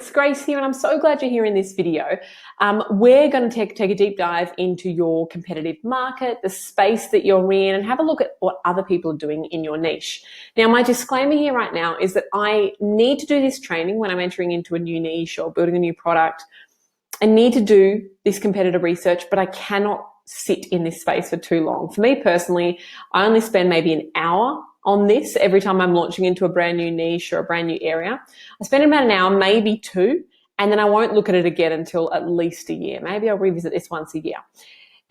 it's Grace here, and I'm so glad you're here in this video. We're going to take a deep dive into your competitive market, the space that you're in, and have a look at what other people are doing in your niche. Now, my disclaimer here right now is that I need to do this training when I'm entering into a new niche or building a new product. I need to do this competitive research, but I cannot sit in this space for too long. For me personally, I only spend maybe an hour on this every time I'm launching into a brand new niche or a brand new area. I spend about an hour, maybe two, and then I won't look at it again until at least a year. Maybe I'll revisit this once a year.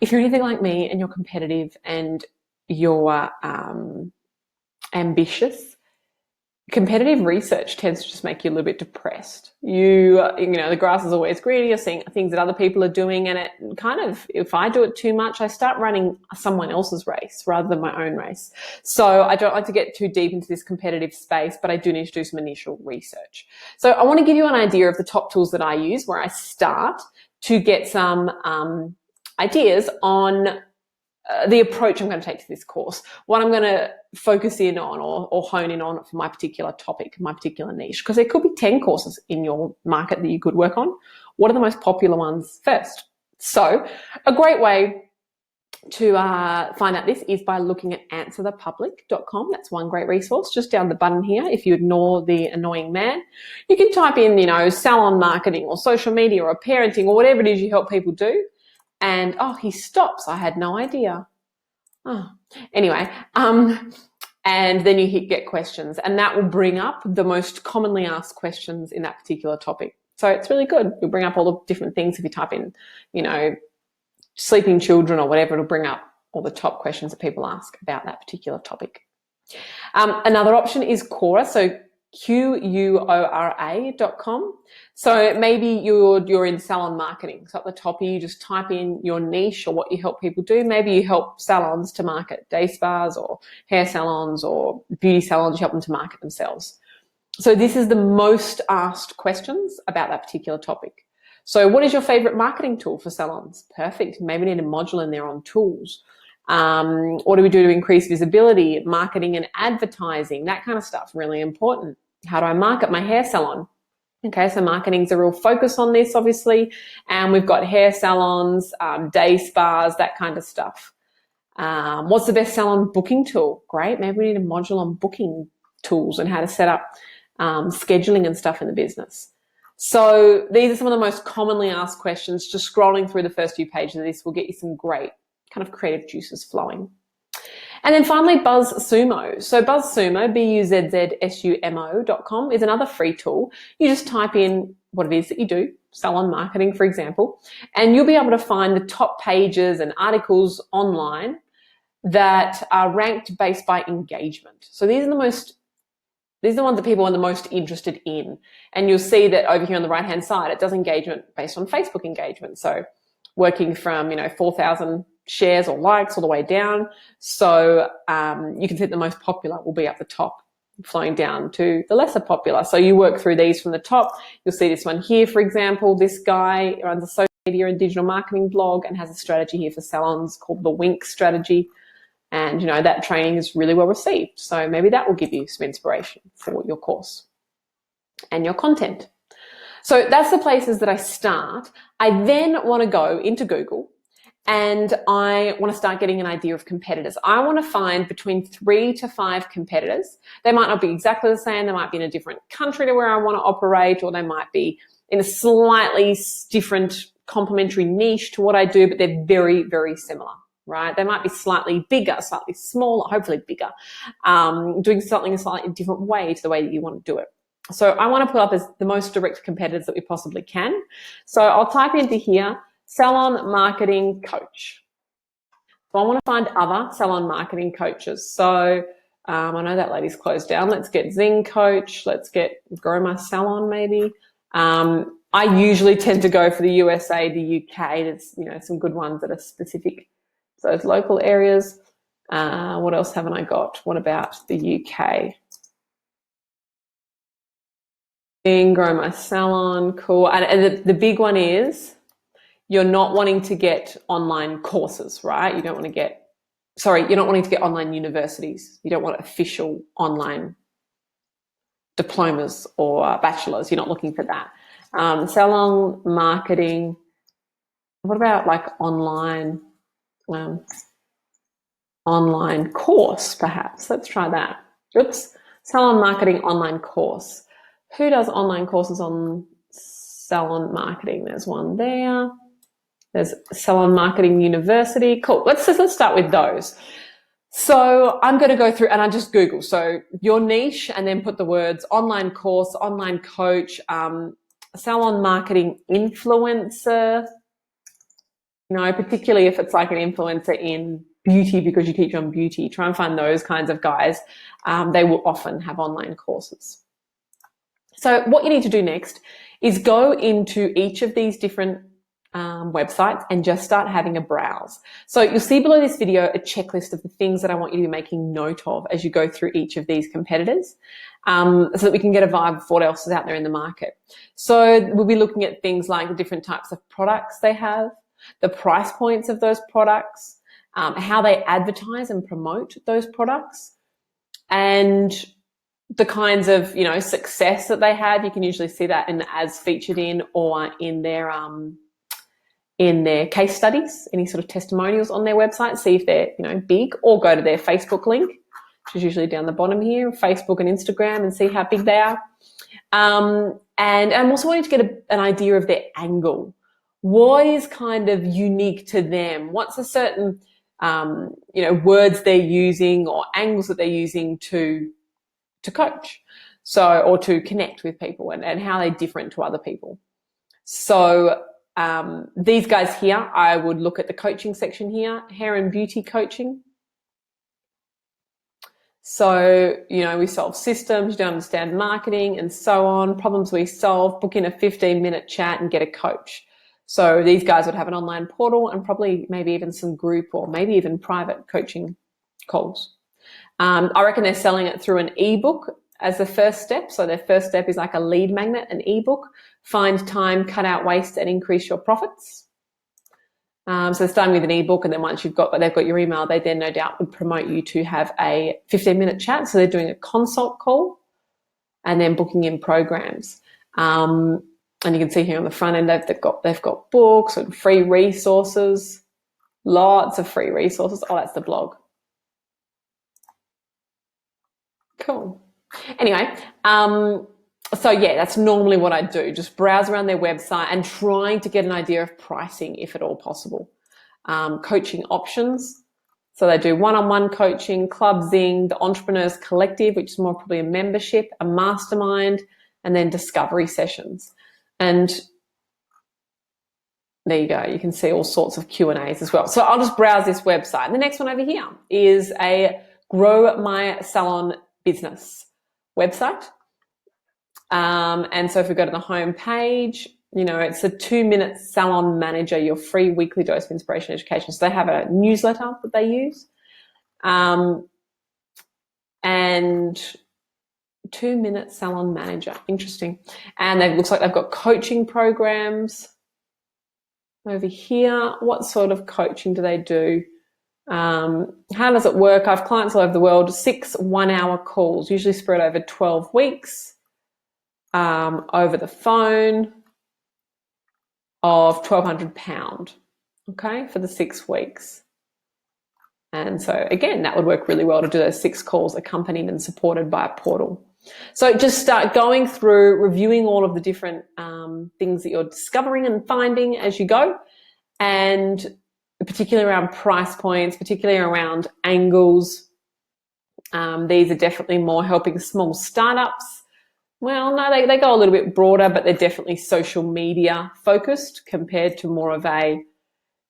If you're anything like me and you're competitive and you're ambitious, competitive research tends to just make you a little bit depressed. You know, the grass is always greener. You're seeing things that other people are doing, and it kind of, if I do it too much, I start running someone else's race rather than my own race. So I don't like to get too deep into this competitive space, but I do need to do some initial research. So I want to give you an idea of the top tools that I use where I start to get some ideas on the approach I'm going to take to this course, what I'm going to focus in on or hone in on for my particular topic, my particular niche, because there could be 10 courses in your market that you could work on. What are the most popular ones first? So a great way to find out this is by looking at answerthepublic.com. That's one great resource. Just down the button here, if you ignore the annoying man, you can type in, you know, salon marketing or social media or parenting or whatever it is you help people do. And, oh, he stops. I had no idea. Oh, anyway, and then you hit get questions, and that will bring up the most commonly asked questions in that particular topic. So it's really good. It'll bring up all the different things. If you type in, you know, sleeping children or whatever, it'll bring up all the top questions that people ask about that particular topic. Another option is Quora. So Quora.com. So maybe you're in salon marketing. So at the top here, you just type in your niche or what you help people do. Maybe you help salons to market day spas or hair salons or beauty salons. You help them to market themselves. So this is the most asked questions about that particular topic. So what is your favorite marketing tool for salons? Perfect. Maybe need a module in there on tools. What do we do to increase visibility, marketing and advertising, that kind of stuff, really important. How do I market my hair salon? Okay, so marketing's a real focus on this, obviously, and we've got hair salons, day spas, that kind of stuff. What's the best salon booking tool? Great, maybe we need a module on booking tools and how to set up scheduling and stuff in the business. So these are some of the most commonly asked questions. Just scrolling through the first few pages of this will get you some great kind of creative juices flowing. And then finally, BuzzSumo. So BuzzSumo, BuzzSumo.com is another free tool. You just type in what it is that you do, salon marketing, for example, and you'll be able to find the top pages and articles online that are ranked based by engagement. So these are the ones that people are the most interested in. And you'll see that over here on the right-hand side, it does engagement based on Facebook engagement. So working from, 4,000 shares or likes all the way down. So you can see the most popular will be up the top, flowing down to the lesser popular. So you work through these from the top. You'll see this one here, for example. This guy runs a social media and digital marketing blog and has a strategy here for salons called the Wink strategy. And, that training is really well received. So maybe that will give you some inspiration for your course and your content. So that's the places that I start. I then want to go into Google and I want to start getting an idea of competitors. I want to find between 3 to 5 competitors. They might not be exactly the same. They might be in a different country to where I want to operate, or they might be in a slightly different complementary niche to what I do, but they're very, very similar, right? They might be slightly bigger, slightly smaller, hopefully bigger, doing something a slightly different way to the way that you want to do it. So I want to put up as the most direct competitors that we possibly can. So I'll type into here, salon marketing coach. So I want to find other salon marketing coaches. So I know that lady's closed down. Let's get Zing Coach. Let's get Grow My Salon maybe. I usually tend to go for the USA, the UK. There's some good ones that are specific to those local areas. What else haven't I got? What about the UK? Grow My Salon, cool. And the big one is you're not wanting to get online courses, right? You're not wanting to get online universities. You don't want official online diplomas or bachelors. You're not looking for that. Salon marketing. What about like online course, perhaps? Let's try that. Oops. Salon marketing online course. Who does online courses on salon marketing? There's one there. There's Salon Marketing University. Cool. Let's start with those. So I'm going to go through and I just Google. So your niche and then put the words online course, online coach, salon marketing influencer, particularly if it's like an influencer in beauty because you teach on beauty, try and find those kinds of guys. They will often have online courses. So what you need to do next is go into each of these different websites and just start having a browse. So you'll see below this video a checklist of the things that I want you to be making note of as you go through each of these competitors, so that we can get a vibe of what else is out there in the market. So we'll be looking at things like the different types of products they have, the price points of those products, how they advertise and promote those products, and the kinds of success that they have. You can usually see that in the as featured in or in their case studies, any sort of testimonials on their website, see if they're big, or go to their Facebook link, which is usually down the bottom here, Facebook and Instagram, and see how big they are. And I'm also wanting to get an idea of their angle. What is kind of unique to them? What's a certain words they're using or angles that they're using to coach, or to connect with people, and how they're different to other people. So these guys here, I would look at the coaching section here, hair and beauty coaching. So, we solve systems, you don't understand marketing and so on, problems we solve, book in a 15-minute chat and get a coach. So these guys would have an online portal and probably maybe even some group or maybe even private coaching calls. I reckon they're selling it through an ebook as the first step. So their first step is like a lead magnet, an ebook. Find time, cut out waste, and increase your profits. So starting with an ebook, and then once they've got your email, they then no doubt would promote you to have a 15-minute chat. So they're doing a consult call and then booking in programs. And you can see here on the front end, they've got books and free resources, lots of free resources. Oh, that's the blog. Cool. Anyway, so yeah, that's normally what I do. Just browse around their website and trying to get an idea of pricing, if at all possible. Coaching options. So they do one-on-one coaching, Club Zing, the Entrepreneurs Collective, which is more probably a membership, a mastermind, and then discovery sessions. And there you go. You can see all sorts of Q&As as well. So I'll just browse this website. The next one over here is a Grow My Salon Business website. And so if we go to the home page, it's a 2-minute salon manager, your free weekly dose of inspiration and education. So they have a newsletter that they use. And 2-minute salon manager. Interesting. And it looks like they've got coaching programs over here. What sort of coaching do they do? How does it work? I have clients all over the world, 6 1-hour calls, usually spread over 12 weeks, over the phone of £1,200, okay, for the 6 weeks. And so again, that would work really well to do those 6 calls accompanied and supported by a portal. So just start going through, reviewing all of the different things that you're discovering and finding as you go, and particularly around price points, particularly around angles. These are definitely more helping small startups. Well, no, they go a little bit broader, but they're definitely social media focused compared to more of a,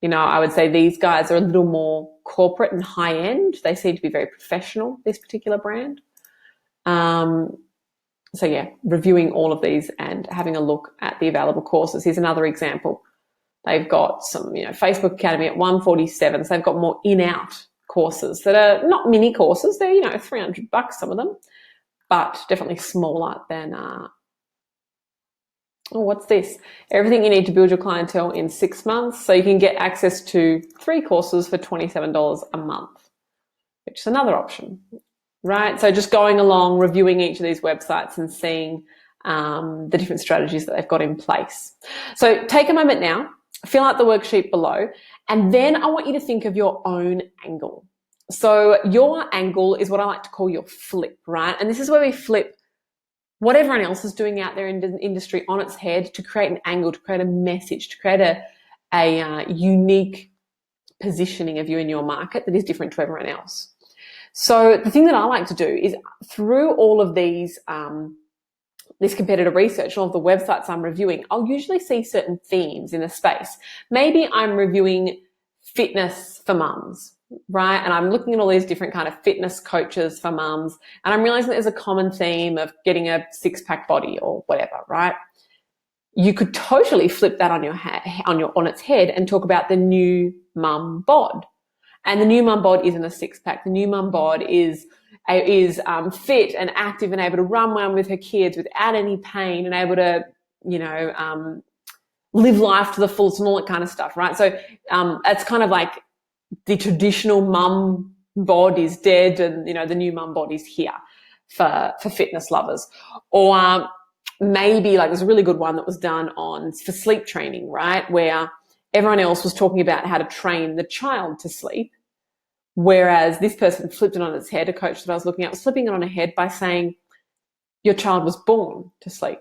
I would say these guys are a little more corporate and high end. They seem to be very professional, this particular brand. So yeah, reviewing all of these and having a look at the available courses. Here's another example. They've got some, Facebook Academy at $147. So they've got more in-out courses that are not mini courses. They're, $300, some of them, but definitely smaller than, what's this? Everything you need to build your clientele in 6 months. So you can get access to 3 courses for $27 a month, which is another option, right? So just going along, reviewing each of these websites and seeing the different strategies that they've got in place. So take a moment now, fill out the worksheet below, and then I want you to think of your own angle. So your angle is what I like to call your flip, right? And this is where we flip what everyone else is doing out there in the industry on its head to create an angle, to create a message, to create a unique positioning of you in your market that is different to everyone else. So the thing that I like to do is through all of these, this competitor research, all of the websites I'm reviewing, I'll usually see certain themes in the space. Maybe I'm reviewing fitness for mums, right? And I'm looking at all these different kind of fitness coaches for mums, and I'm realizing there's a common theme of getting a six-pack body or whatever, right? You could totally flip that on its head and talk about the new mum bod. And the new mum bod isn't a six-pack. The new mum bod is fit and active and able to run around with her kids without any pain and able to, live life to the fullest and all that kind of stuff, right? So it's kind of like the traditional mum bod is dead and, the new mum bod is here for fitness lovers. Or maybe like there's a really good one that was done for sleep training, right? Where everyone else was talking about how to train the child to sleep. Whereas this person flipped it on its head, a coach that I was looking at was flipping it on her head by saying, your child was born to sleep.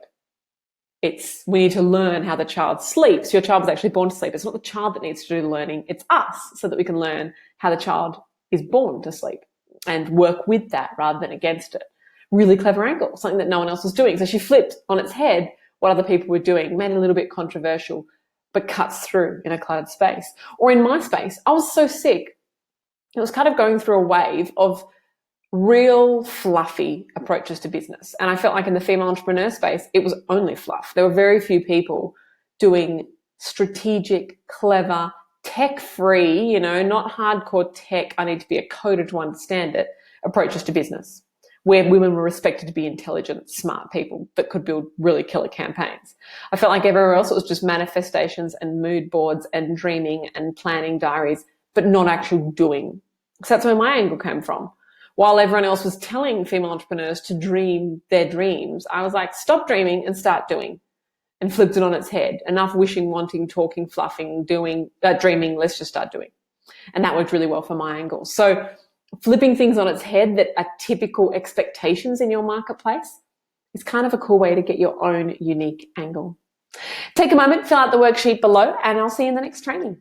We need to learn how the child sleeps. Your child was actually born to sleep. It's not the child that needs to do the learning. It's us, so that we can learn how the child is born to sleep and work with that rather than against it. Really clever angle, something that no one else was doing. So she flipped on its head what other people were doing, made it a little bit controversial, but cuts through in a cluttered space. Or in my space, I was so sick. It was kind of going through a wave of real fluffy approaches to business. And I felt like in the female entrepreneur space, it was only fluff. There were very few people doing strategic, clever, tech-free, not hardcore tech, I need to be a coder to understand it, approaches to business, where women were respected to be intelligent, smart people that could build really killer campaigns. I felt like everywhere else it was just manifestations and mood boards and dreaming and planning diaries, but not actually doing. So that's where my angle came from. While everyone else was telling female entrepreneurs to dream their dreams, I was like, stop dreaming and start doing, and flipped it on its head. Enough wishing, wanting, talking, fluffing, dreaming, let's just start doing. And that worked really well for my angle. So flipping things on its head that are typical expectations in your marketplace is kind of a cool way to get your own unique angle. Take a moment, fill out the worksheet below, and I'll see you in the next training.